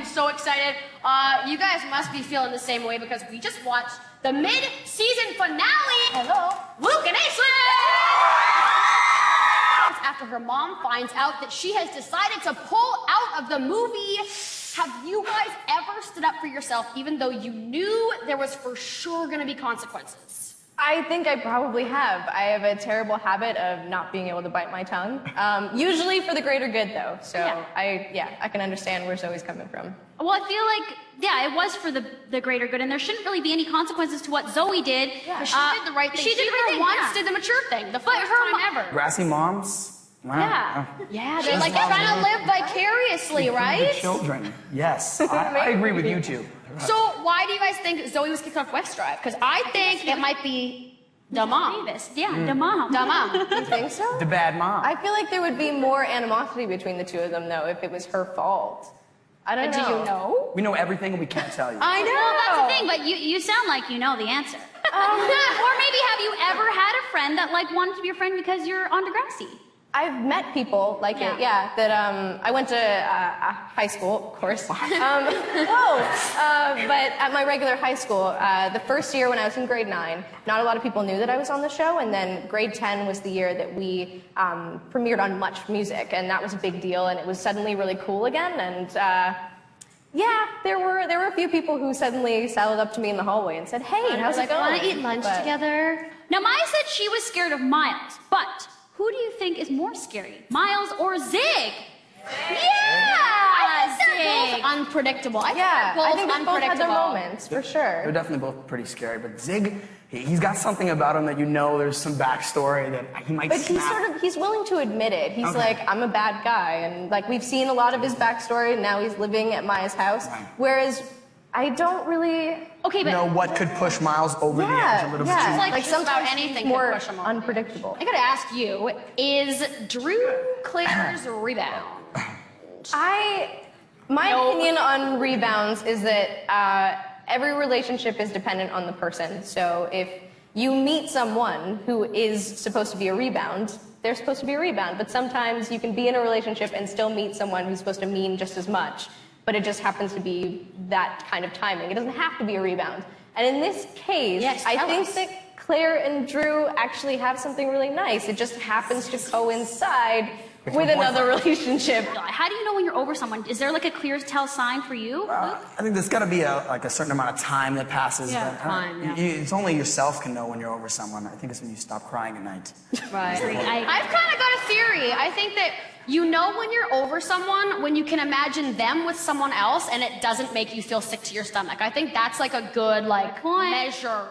so excited. You guys must be feeling the same way because we just watched the mid-season finale. Hello. Luke and Aislinn! After her mom finds out that she has decided to pull out of the movie, have you guys ever stood up for yourself even though you knew there was for sure going to be consequences? I think I probably have. I have a terrible habit of not being able to bite my tongue. Usually for the greater good, though. So I can understand where Zoe's coming from. Well, I feel like, yeah, it was for the greater good, and there shouldn't really be any consequences to what Zoe did. Yeah, she did the right thing. She did the right thing. Once did the mature thing. The first time ever. Degrassi moms? Wow. Yeah. Yeah, they're like trying to live vicariously, right? The children. Yes, I agree with you two. So why do you guys think Zoe was kicked off West Drive? Because I think it might be the mom. Yeah, the mom. The mom. You think so? The bad mom. I feel like there would be more animosity between the two of them, though, if it was her fault. I don't know. Do you know? We know everything and we can't tell you. I know. Well, that's the thing, but you sound like you know the answer. Or maybe have you ever had a friend that like wanted to be your friend because you're on Degrassi? I've met people like it, that I went to high school, of course. But at my regular high school, the first year when I was in grade 9, not a lot of people knew that I was on the show, and then grade 10 was the year that we premiered on Much Music, and that was a big deal, and it was suddenly really cool again, and there were a few people who suddenly saddled up to me in the hallway and said, "Hey, how's it going? Want to eat lunch together?" Now, Maya said she was scared of Miles, but who do you think is more scary, Miles or Zig? I think they're both unpredictable. I think I think they both had their unpredictable. moments, for sure. They're definitely both pretty scary, but Zig, he's got something about him that you know there's some backstory that he might But snap. he's willing to admit it. He's like, I'm a bad guy, and like we've seen a lot of his backstory, and now he's living at Maya's house. Right. Whereas I don't really Okay, but know what could push Miles over the edge a little bit. Yeah, like just about sometimes anything he's can more push him over. unpredictable. I gotta ask you, is Drew Clare's rebound? My opinion on rebounds is that every relationship is dependent on the person. So if you meet someone who is supposed to be a rebound, they're supposed to be a rebound. But sometimes you can be in a relationship and still meet someone who's supposed to mean just as much. But it just happens to be that kind of timing. It doesn't have to be a rebound. And in this case, I think that Claire and Drew actually have something really nice. It just happens to coincide with another relationship. how do you know when you're over someone? Is there like a clear tell sign for you? I think there's got to be a certain amount of time that passes. Yeah, but, time, yeah. It's only yourself can know when you're over someone. I think it's when you stop crying at night. Right. I- I've kind of got a theory. I think that you know when you're over someone when you can imagine them with someone else and it doesn't make you feel sick to your stomach. I think that's like a good measure.